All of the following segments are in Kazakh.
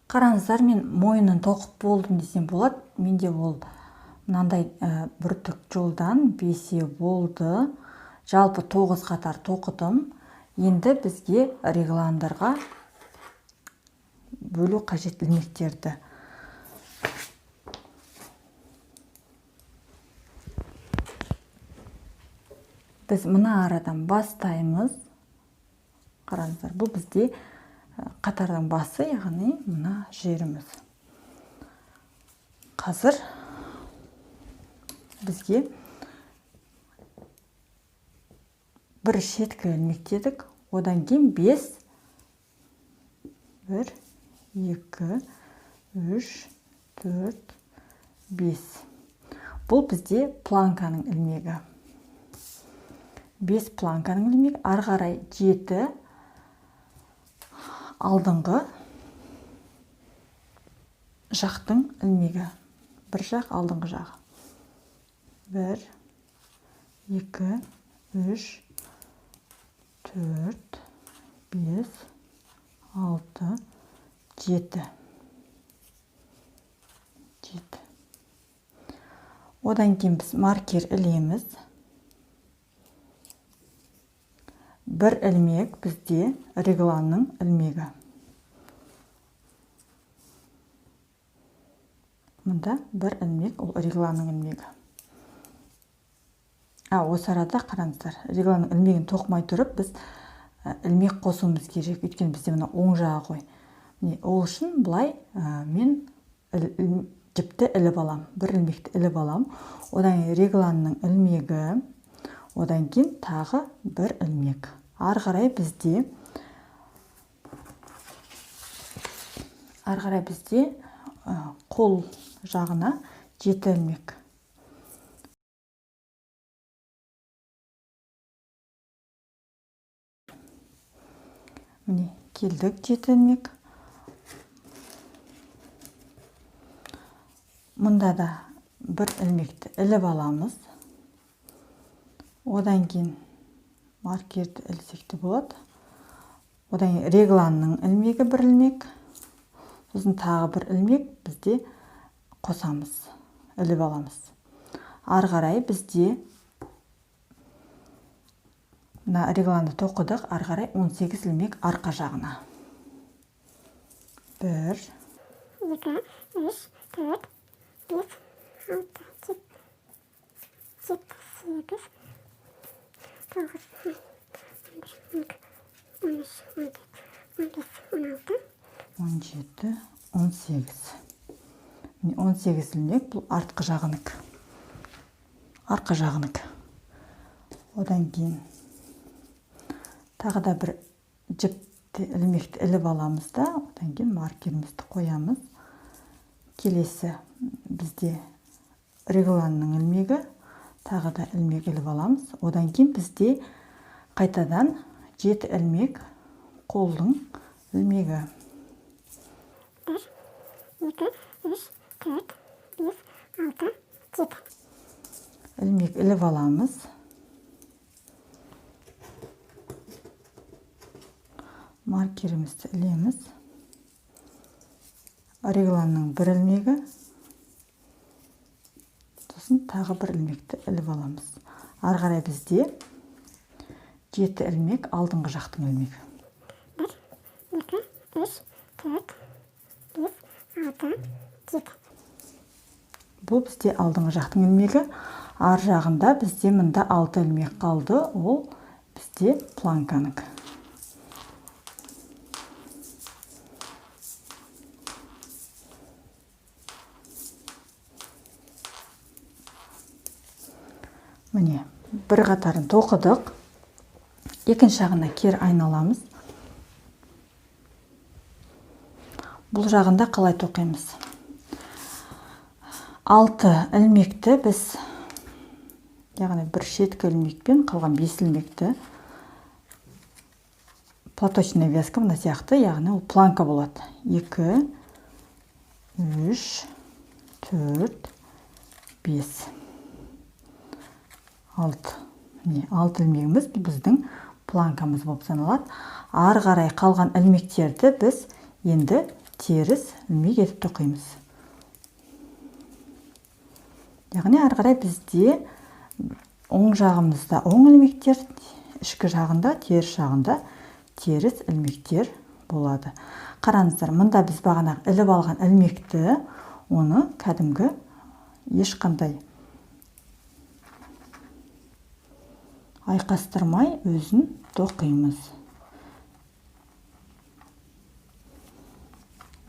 Қараңыздар, мен мойнын тоқып болдым десем болады. Менде ол мынандай бүртік жолдан 5 болды. Жалпы 9 қатар тоқыдым. Енді бізге регландарға бөлу қажет ilmekтерді. Біз мына арадан бастаймыз. Қараңыздар, бұл бізде қатардың басы, яғни мына жеріміз. Қазір бізге бір шеткі ilmektедік. Одан кейін 5, 1, 2, 3, 4, 5. Бұл бізде планканың ilmегі. 5 планканың ilmегі. Ары қарай 7 алдыңғы жақтың ilmегі. Бір жақ алдыңғы жағы. 1, 2, 3, 4, 5, 6, 7. Одан кейін біз маркер ілеміз. Бір ilmek бізде регланның ilmегі. Мұнда бір ilmek, ол регланның ilmегі. Осы арада қараңыздар, регланның ilmегін тоқымай тұрып, біз ilmek қосуымыз керек. Өйткені бізде мына оң жағы ғой. Ол үшін былай мен жіпті іліп алам. Бір ilmekті іліп алам. Одан регланның ilmегі, одан кейін тағы бір ilmek. Ары қарай бізде қол жағына 7 ilmek. Міне, келдік 7 ilmek. Мұнда да бір ilmekті іліп аламыз. Одан кейін маркерді ілсек те болады. Одан кейін регланның ilmегі бір ilmek. Сосын тағы бір ilmek бізде қосамыз, іліп аламыз. Ары қарай бізде мына регланды тоқыдық. Ары қарай 18 ilmek арқа жағына. 1, 2, 3, 4, 5, 6, 7, 8, 9, 17, 18. 18 ilmek бұл артқы жағынык. Арқа жағынык. Одан кейін тағы да бір жіпті ilmekті іліп аламыз да, одан кейін маркерімізді қоямыз. Келесі бізде регланның ilmегі, тағы да ilmek іліп аламыз. Одан кейін бізде қайтадан 7 ilmek қолдың ilmегі. 1, 2, 3, 4, 5, 6, 7. ilmek іліп аламыз. Маркерімізді ілеміз. Регланның бір ilmегі. Сосын тағы бір ilmekті іліп аламыз. Ары қарай бізде 7 ilmek алдыңғы жақтың ilmегі. 1, 2, 3, 4, 5, 6, 7. Бұл бізде алдыңғы жақтың ilmегі. Ар жағында бізде мында 6 ilmek қалды. Ол бізде планканың. Міне, бір қатарын тоқыдық. Екінші жағына кері айналамыз. Бұл жағында қалай тоқимыз? 6 ilmekті біз, яғни бір шеткі ilmekпен қалған 5 ilmekті платочная вязка мына сияқты, яғни ол планка болады. 2, 3, 4, 5. 6. Міне, 6 ilmegimiz біздің планкамыз болып саналады. Ары қарай қалған ilmekтерді біз енді теріс ілмек етіп тоқимыз. Яғни ары қарай бізде оң жағымызда оң ілмектер, ішкі жағында, теріс жағында теріс ілмектер болады. Қараңыздар, мұнда біз бағанағы іліп алған ілмекті, оны кәдімгі ешқандай айқастырмай өзін тоқимыз.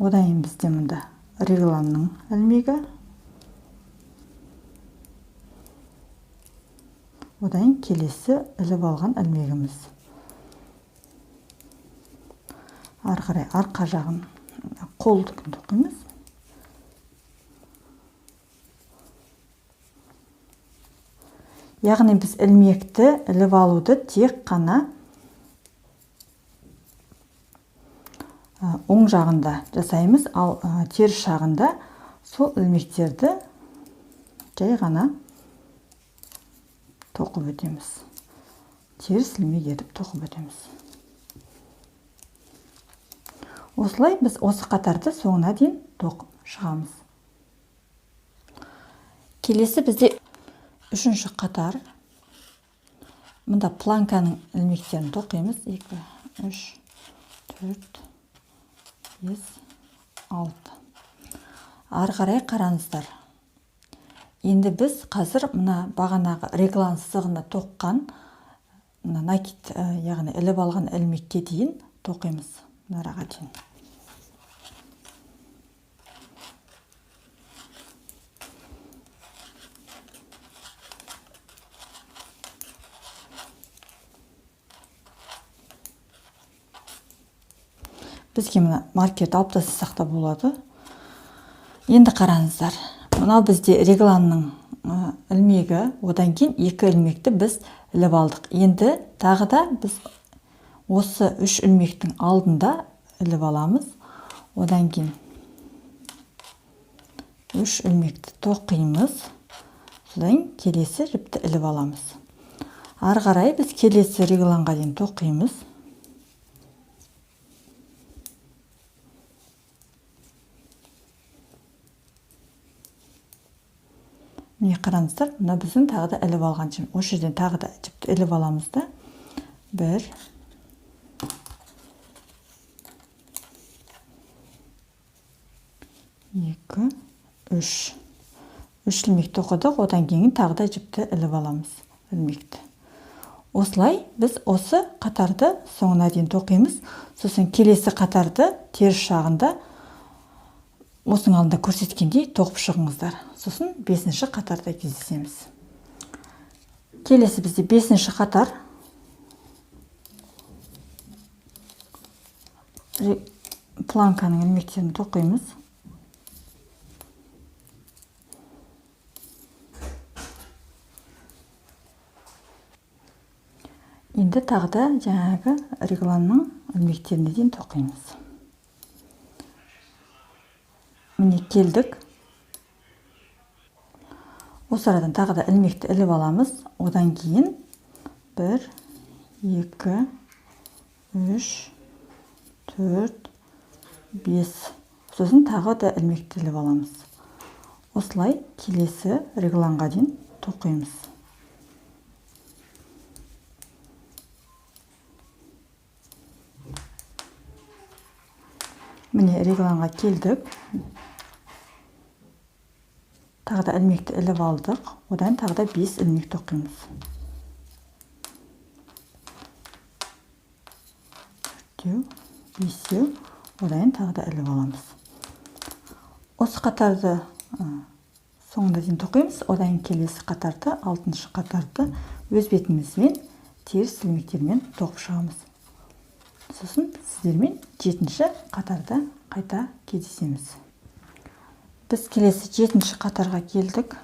Одан кейін бізде мұнда регланның ілмегі. Одан кейін келесі іліп алған ілмегіміз. Ары қарай арқа жағын қолдықын тоқимыз. Яғни біз ілмекті іліп алуды тек қана оң жағында жасаймыз, ал теріс жағында сол ілмектерді жай ғана тоқып өтеміз. Теріс ілмек етіп тоқып өтеміз. Осылай біз осы қатарды соңына дейін тоқып шығамыз. Келесі бізде үшінші қатар. Мұнда планканың ілмектерін тоқимыз. 2, 3, 4, 5, 6. Ары қарай қараңыздар. Енді біз қазір мына бағанағы реглан сызығына тоққан накид, яғни іліп алған ілмекке дейін тоқимыз. Нараға дейін. Бізге мына маркерді алып тастасақ та болады. Енді қараңыздар. Мынау бізде регланның ілмегі, одан кейін 2 ілмекті біз іліп алдық. Енді тағы да біз осы 3 ілмектің алдында іліп аламыз. Одан кейін 3 ілмекті тоқимыз. Содан келесі жіпті іліп аламыз. Ары қарай біз келесі регланға дейін тоқимыз. Міне қараңыздар, мына біздің тағы да іліп алған жіп. Осы жерден тағы да жіпті іліп аламыз да. 1, 2, 3. 3 ілмек тоқыдық, одан кейін тағы да жіпті іліп аламыз. Ілмекті. Осылай біз осы қатарды соңына дейін тоқимыз. Сосын келесі қатарды теріс жағында осының алдында көрсеткендей тоқып шығыңыздар. Сосын 5-ші қатарда кездесеміз. Келесі бізде 5-ші қатар. Планканың ілмектерін тоқимыз. Енді тағы да жаңағы регланның ілмектеріне дейін тоқимыз. Міне келдік. Осы арадан тағы да ілмекті іліп аламыз. Одан кейін 1, 2, 3, 4, 5. Сосын тағы да ілмекті іліп аламыз. Осылай келесі регланға дейін тоқимыз. Міне регланға келдік. Тағы да ілмекті іліп алдық. Одан тағы да 5 ілмек тоқимыз. 4, 5. Одан тағы да іліп аламыз. Осы қатарды соңында дейін тоқимыз. Одан келесі қатарды, 6-шы қатарды өз бетімізбен теріс ілмектермен тоқып шығамыз. Сосын сіздермен 7-ші қатарда қайта кездесеміз. Біз келесі 7-ші қатарға келдік.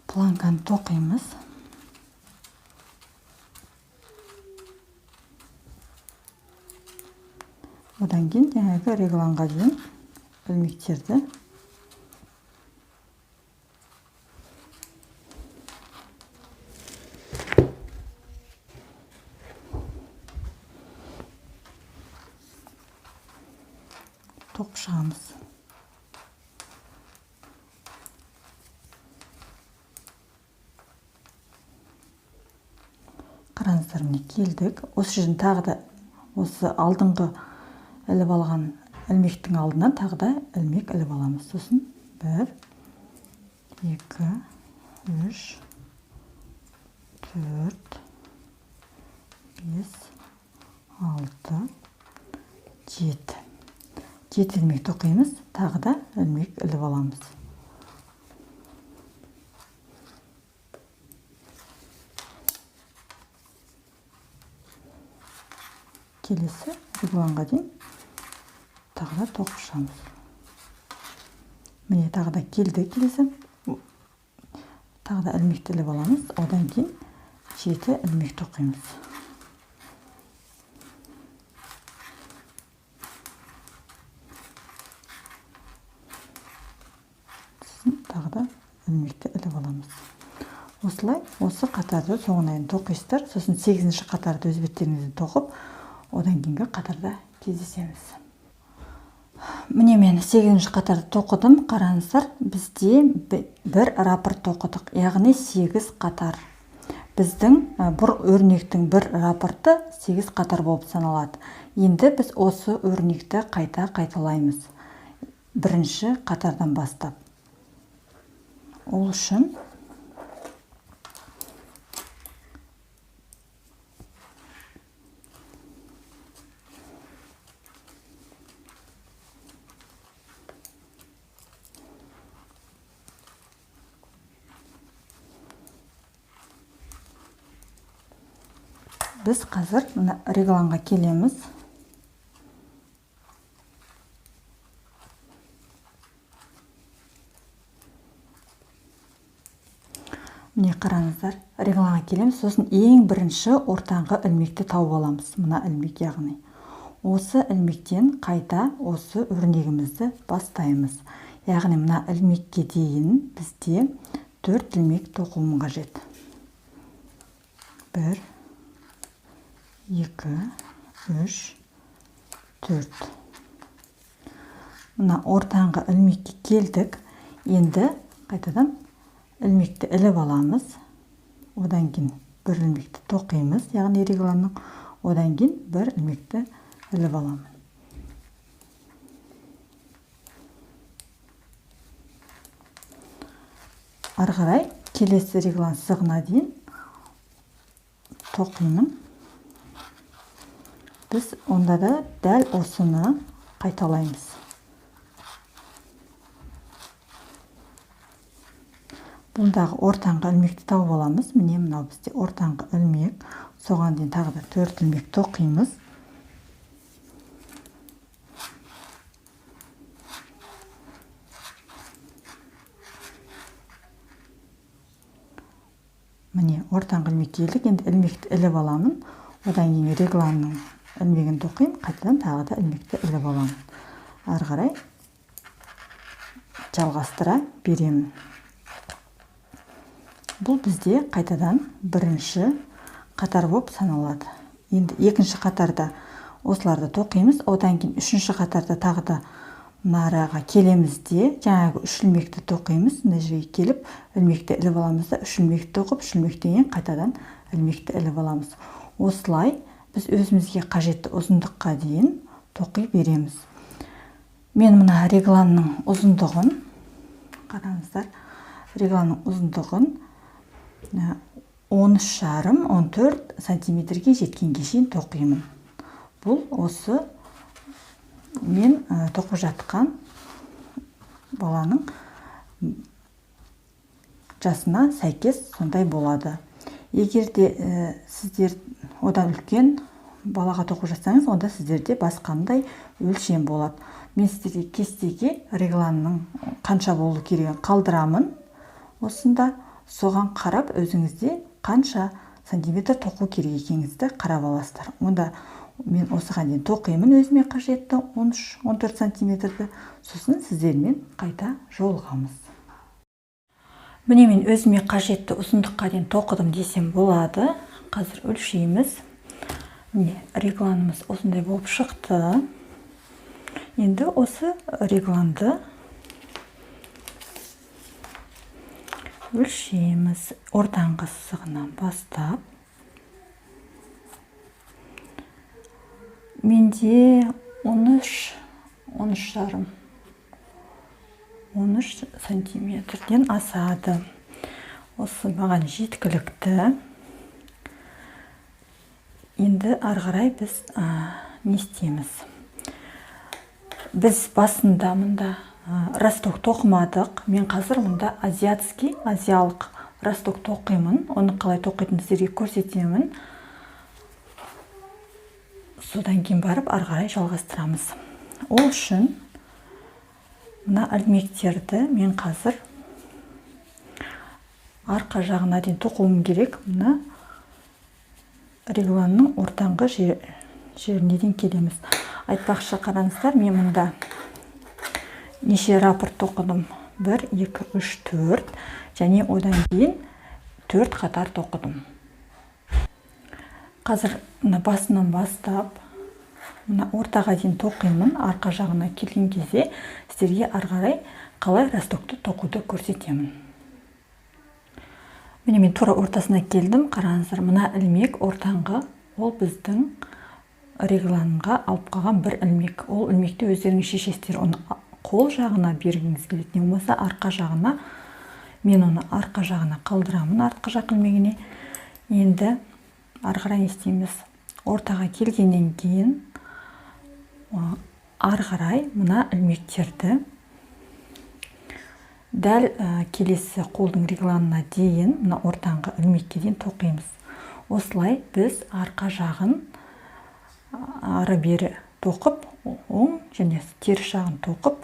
Планканы тоқимыз. Одан кейін жаңағы регланға дейін ілмектерді тоқып шығамыз. Қараңыздар, міне келдік. Осы жерден тағы да осы алдыңғы іліп алған ілмектің алдынан тағы да ілмек іліп аламыз. Сосын 1, 2, 3, 4, 5, 6, 7. 7 ілмек тоқимыз, тағы да ілмек іліп аламыз. Келесі регланға дейін тағы да тоқып шығамыз. Міне тағы да келді келесі. Тағы да ілмекті іліп аламыз. Одан кейін 7 ілмек тоқимыз. Тағы да ілмекті іліп аламыз. Осылай осы қатарды соңына дейін тоқисыздар. Сосын 8-ші қатарды өз беттеріңізбен тоқып, одан кейінгі қатарда кездесеміз. Міне мен 8-ші қатарды тоқыдым. Қараңыздар, бізде бір раппорт тоқыдық, яғни 8 қатар. Біздің бір өрнектің бір раппорты 8 қатар болып саналады. Енді біз осы өрнекті қайта қайталаймыз. Бірінші қатардан бастап. Ол үшін біз қазір регланға келеміз. Міне қараңыздар, регланға келеміз. Сосын ең бірінші ортаңғы ілмекті тауып аламыз. Мына ілмек яғни. Осы ілмектен қайта осы өрнегімізді бастаймыз. Яғни мына ілмекке дейін бізде 4 ілмек тоқуым қажет. 1, 2, 3, 4. Мына ортаңғы ілмекке келдік. Енді қайтадан ілмекті іліп аламыз. Одан кейін бір ілмекті тоқимыз, яғни регланның. Одан кейін бір ілмекті іліп аламын. Ары қарай келесі реглан сызығына дейін тоқимын. Біз онда да дәл осыны қайталаймыз. Бұндағы ортаңғы ілмекті тауып аламыз. Міне мынау бізде ортаңғы ілмек. Соған дейін тағы да 4 ілмек тоқимыз. Міне ортаңғы ілмекке келдік. Енді ілмекті іліп аламын. Одан кейін регланның ілмегін тоқимын, қайтадан тағы да ілмекті іліп аламын. Ары қарай жалғастыра беремін. Бұл бізде қайтадан бірінші қатар болып саналады. Енді екінші қатарда осыларды тоқимыз. Одан кейін үшінші қатарда тағы да араға келеміз де, жаңағы 3 ілмекті тоқимыз. Мына жерге келіп, ілмекті іліп аламыз да, 3 ілмекті тоқып, 3 ілмектен кейін қайтадан ілмекті іліп аламыз. Осылай біз өзімізге қажетті ұзындыққа дейін тоқи береміз. Мен мына регланның ұзындығын, қараңыздар, регланның ұзындығын 13,5-14 сантиметрге жеткенге шейін тоқимын. Бұл осы мен тоқып жатқан баланың жасына сәйкес сондай болады. Егер де сіздер одан үлкен балаға тоқып жатсаңыз, онда сіздерде басқандай өлшем болады. Мен сіздерге кестеге регланның қанша болу керегін қалдырамын. Осында соған қарап өзіңізде қанша сантиметр тоқу керек екеніңізді қарап аласыздар. Онда мен осыған дейін тоқимын өзіме қажетті 13-14 сантиметрді. Сосын сіздермен қайта жолығамыз. Міне мен өзіме қажетті ұзындыққа дейін тоқыдым десем болады. Қазір өлшейміз. Міне регланымыз осындай болып шықты. Енді осы регланды өлшейміз. Ортаңғы сызығынан бастап. Менде 13 сантиметрден асады. Осы маған жеткілікті. Енді ары қарай біз не істейміз? Біз басында мұнда росток тоқымадық. Мен қазір мұнда азиялық росток тоқимын. Оны қалай тоқитынымды сіздерге көрсетемін. Содан кейін барып ары қарай жалғастырамыз. Ол үшін мына ілмектерді мен қазір арқа жағына дейін тоқуым керек. Мына регланның ортаңғы жеріне дейін келеміз. Айтпақшы, қараңыздар, мен мұнда неше раппорт тоқыдым? 1, 2, 3, 4 және одан кейін 4 қатар тоқыдым. Қазір басынан бастап мына ортаға дейін тоқимын. Арқа жағына келген кезде сіздерге ары қарай қалай ростокты тоқуды көрсетемін. Міне мен тура ортасына келдім. Қараңыздар, мына ілмек ортаңғы, ол біздің регланға алып қалған бір ілмек. Ол ілмекті өздеріңіз шешесіздер. Оны қол жағына бергіңіз келеді, не болмаса арқа жағына. Мен оны арқа жағына қалдырамын, артқы жақ ілмегіне. Енді ары қарай не істейміз? Ортаға келгеннен кейін ары қарай мына ілмектерді дәл келесі қолдың регланына дейін, мына ортаңғы ілмекке дейін тоқимыз. Осылай біз арқа жағын ары бері тоқып, оң және теріс жағын тоқып,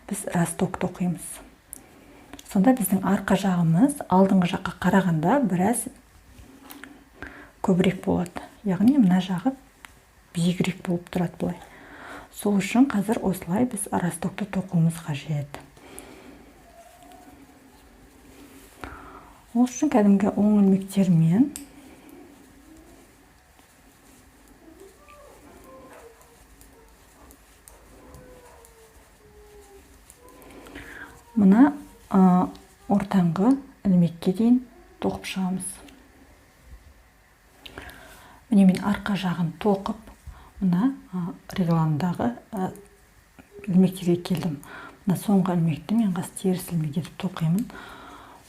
біз росток тоқимыз. Сонда біздің арқа жағымыз алдыңғы жаққа қарағанда біраз көбірек болады. Яғни мына жағы биігірек болып тұрады былай. Сол үшін қазір осылай біз ростокты тоқуымыз қажет. Ол үшін кәдімгі оң ілмектермен мына ортаңғы ілмекке дейін тоқып шығамыз. Міне мен арқа жағын тоқып, мына регландағы ілмектерге келдім. Мына соңғы ілмекті мен қазір теріс ілмек етіп тоқимын.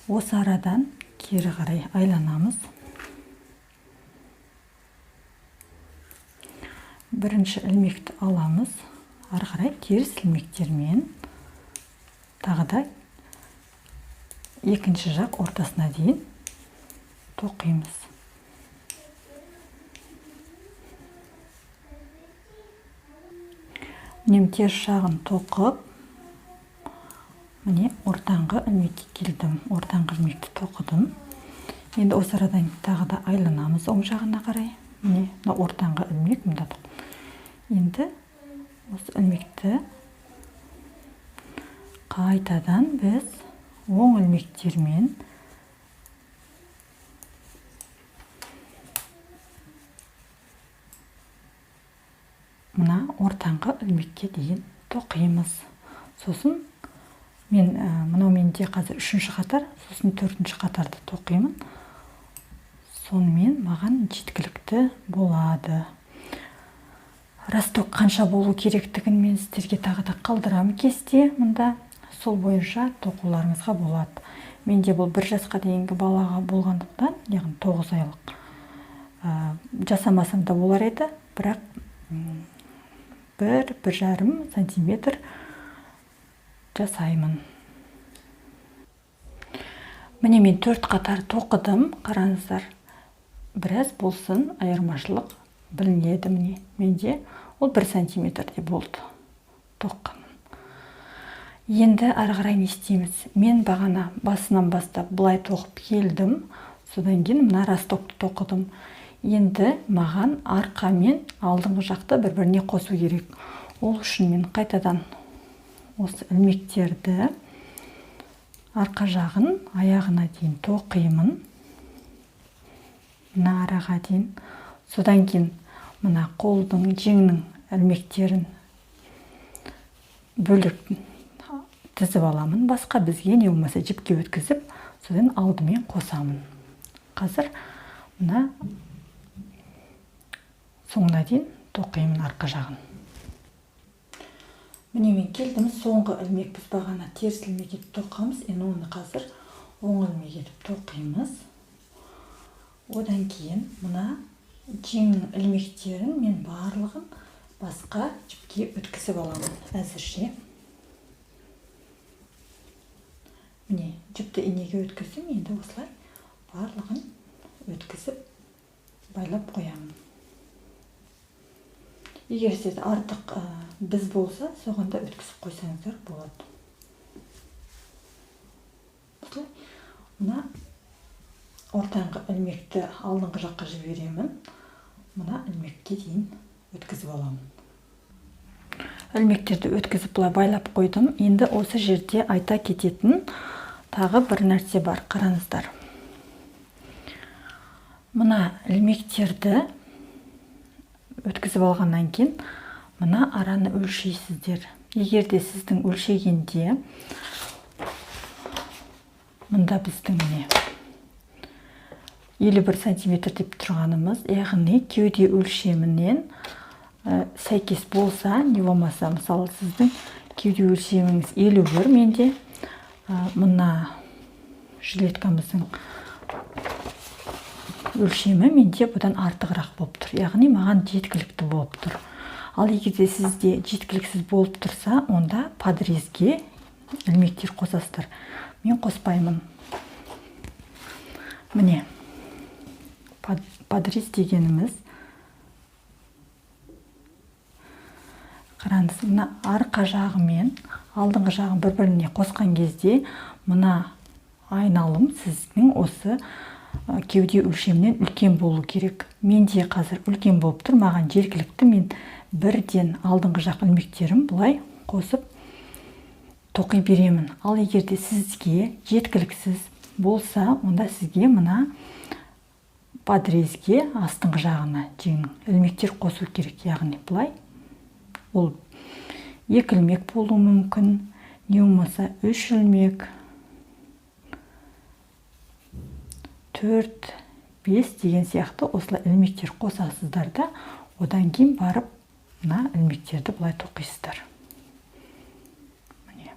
Осы арадан кері қарай айланамыз. Бірінші ілмекті аламыз. Ары қарай теріс ілмектермен тағы да екінші жақ ортасына дейін тоқимыз. Міне теріс жағын тоқып, міне ортаңғы ілмекке келдім. Ортаңғы ілмекті тоқыдым. Енді осы арадан тағы да айланамыз оң жағына қарай. Міне ортаңғы ілмек мұнда. Енді осы ілмекті қайтадан біз оң ілмектермен мына ортаңғы ілмекке дейін тоқимыз. Сосын мен мынау менде қазір 3-ші қатар, сосын 4-ші қатарды тоқимын. Сонымен маған жеткілікті болады. Росток қанша болу керектігін мен сіздерге тағы да қалдырамын кесте. Мұнда сол бойынша тоқуларыңызға болады. Менде бұл 1 жасқа дейінгі балаға болғандықтан, яғни 9 айлық. Жасамасам да болар еді, бірақ 1-1,5 сантиметр жасаймын. Міне мен 4 қатар тоқыдым. Қараңыздар, біраз болсын айырмашылық білінеді. Міне менде ол 1 сантиметрде болды тоққан. Енді ары қарай не істейміз? Мен бағана басынан бастап былай тоқып келдім. Содан кейін мына ростокты тоқыдым. Енді маған арқа мен алдыңғы жақты бір-біріне қосу керек. Ол үшін мен қайтадан осы ілмектерді арқа жағын аяғына дейін тоқимын. Мына араға дейін. Содан кейін мына қолдың жеңнің ілмектерін бөлек тізіп аламын. Басқа бізге не болмаса жіпке өткізіп, содан алдымен қосамын. Қазір мына соңына дейін тоқимын арқа жағын. Міне мен келдім, соңғы ілмек біз бағана теріс ілмек етіп тоқамыз. Енді оны қазір оң ілмек етіп тоқимыз. Одан кейін мына жеңнің ілмектерін мен барлығын басқа жіпке өткізіп аламын әзірше. Міне жіпті инеге өткіздім, енді осылай барлығын өткізіп байлап қоямын. Егер сіз артық біз болса, соғанда өткізіп қойсаңыздар болады. Осылай. Мына ортаңғы ілмекті алдыңғы жаққа жіберемін. Мына ілмекке дейін өткізіп аламын. Ілмектерді өткізіп былай байлап қойдым. Енді осы жерде айта кететін тағы бір нәрсе бар. Қараңыздар. Мына ілмектерді өткізіп алғаннан кейін мына араны өлшейсіздер. Егер де сіздің өлшегенде мында біздің міне 51 сантиметр деп тұрғанымыз, яғни кеуде өлшемінен сәйкес болса, не болмаса, мысалы сіздің кеуде өлшеміңіз 51, менде мына жилеткамыздың өлшемі менде бұдан артығырақ болып тұр. Яғни маған жеткілікті болып тұр. Ал егер де сізде жеткіліксіз болып тұрса, онда подрезге ілмектер қосасыздар. Мен қоспаймын. Міне, подрез дегеніміз, қараңыз, мына арқа жағы мен алдыңғы жағын бір-біріне қосқан кезде мына айналым сіздің осы кеуде өлшемінен үлкен болу керек. Менде қазір үлкен болып тұр, маған жеткілікті. Мен бірден алдыңғы жақ ілмектерім бұлай қосып тоқи беремін. Ал егер де сізге жеткіліксіз болса, онда сізге мына подрезге астыңғы жағына жеңнің ілмектер қосу керек. Яғни бұлай ол 2 ілмек болуы мүмкін, не болмаса 3 ілмек, 4, 5 деген сияқты осылай ілмектер қосасыздар да, одан кейін барып мына ілмектерді бұлай тоқисыздар. Міне.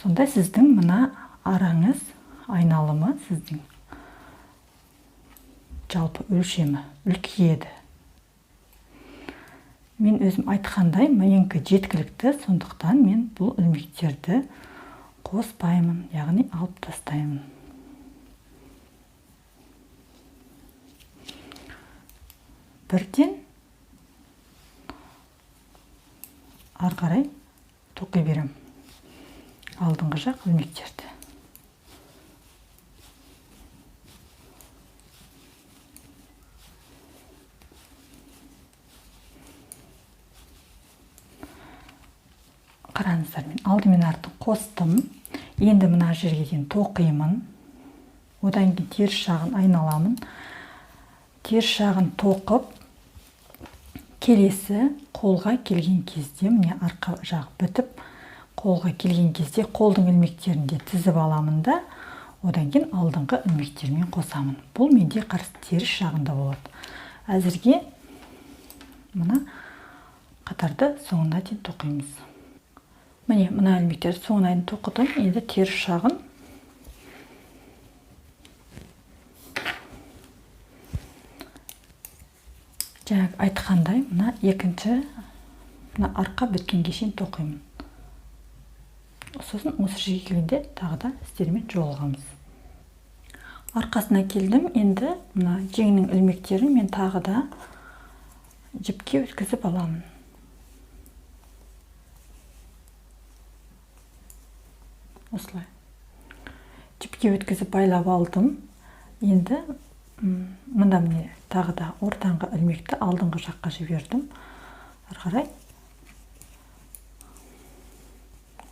Сонда сіздің мына араңыз айналымы, сіздің жалпы өлшемі үлкейеді. Мен өзім айтқандай, менікі жеткілікті, сондықтан мен бұл ілмектерді қоспаймын, яғни алып тастаймын. Бірден ары қарай тоқи берем алдыңғы жақ ілмектерді. Қараңыздар, мен алды мен артын қостым. Енді мына жерге дейін тоқимын. Одан кейін теріс жағын айналамын. Теріс жағын тоқып, келесі қолға келген кезде, міне арқа жақ бітіп, қолға келген кезде қолдың ілмектерінде тізіп аламын да, одан кейін алдыңғы ілмектермен қосамын. Бұл менде теріс жағында болады. Әзірге мына қатарды соңына дейін тоқимыз. Міне, мына ілмектерді соңына дейін тоқыдым. Енді теріс жағын жаңа айтқандай, мына екінші мына арқа біткенге шейін тоқимын. Сосын осы жерге келгенде тағы да сіздермен жолығамыз. Арқасына келдім. Енді мына жеңнің ілмектерін мен тағы да жіпке өткізіп аламын. Осылай. Жіпке өткізіп байлап алдым. Енді мында міне тағы да ортаңғы ілмекті алдыңғы жаққа жібердім. Ары қарай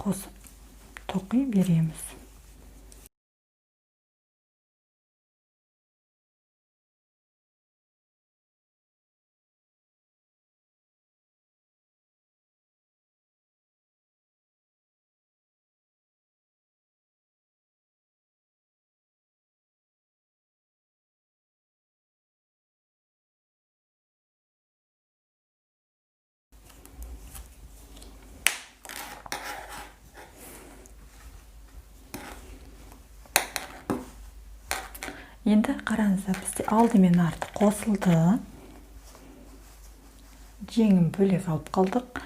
қосып тоқи береміз. Енді қараңыздар, бізде алды мен арты қосылды. Жеңін бөлек алып қалдық.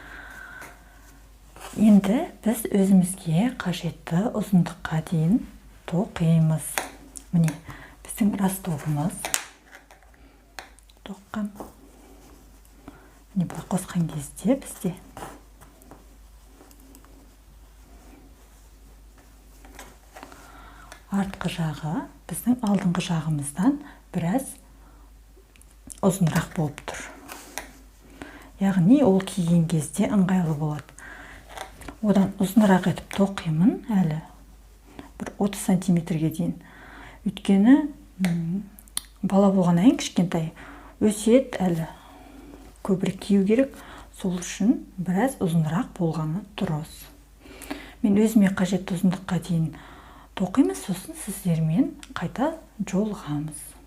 Енді біз өзімізге қажетті ұзындыққа дейін тоқимыз. Міне, біздің ростовымыз тоққан. Міне, бұл қосқан кезде бізде артқы жағы біздің алдыңғы жағымыздан біраз ұзынырақ болып тұр. Яғни ол киген кезде ыңғайлы болады. Одан ұзынырақ етіп тоқимын әлі. Бір 30 сантиметрге дейін. Өйткені бала болғаннан кейін кішкентай өсет әлі. Көбірек кию керек. Сол үшін біраз ұзынырақ болғаны дұрыс. Мен өзіме қажетті ұзындыққа дейін тоқимыз, сосын сіздермен қайта жолығамыз.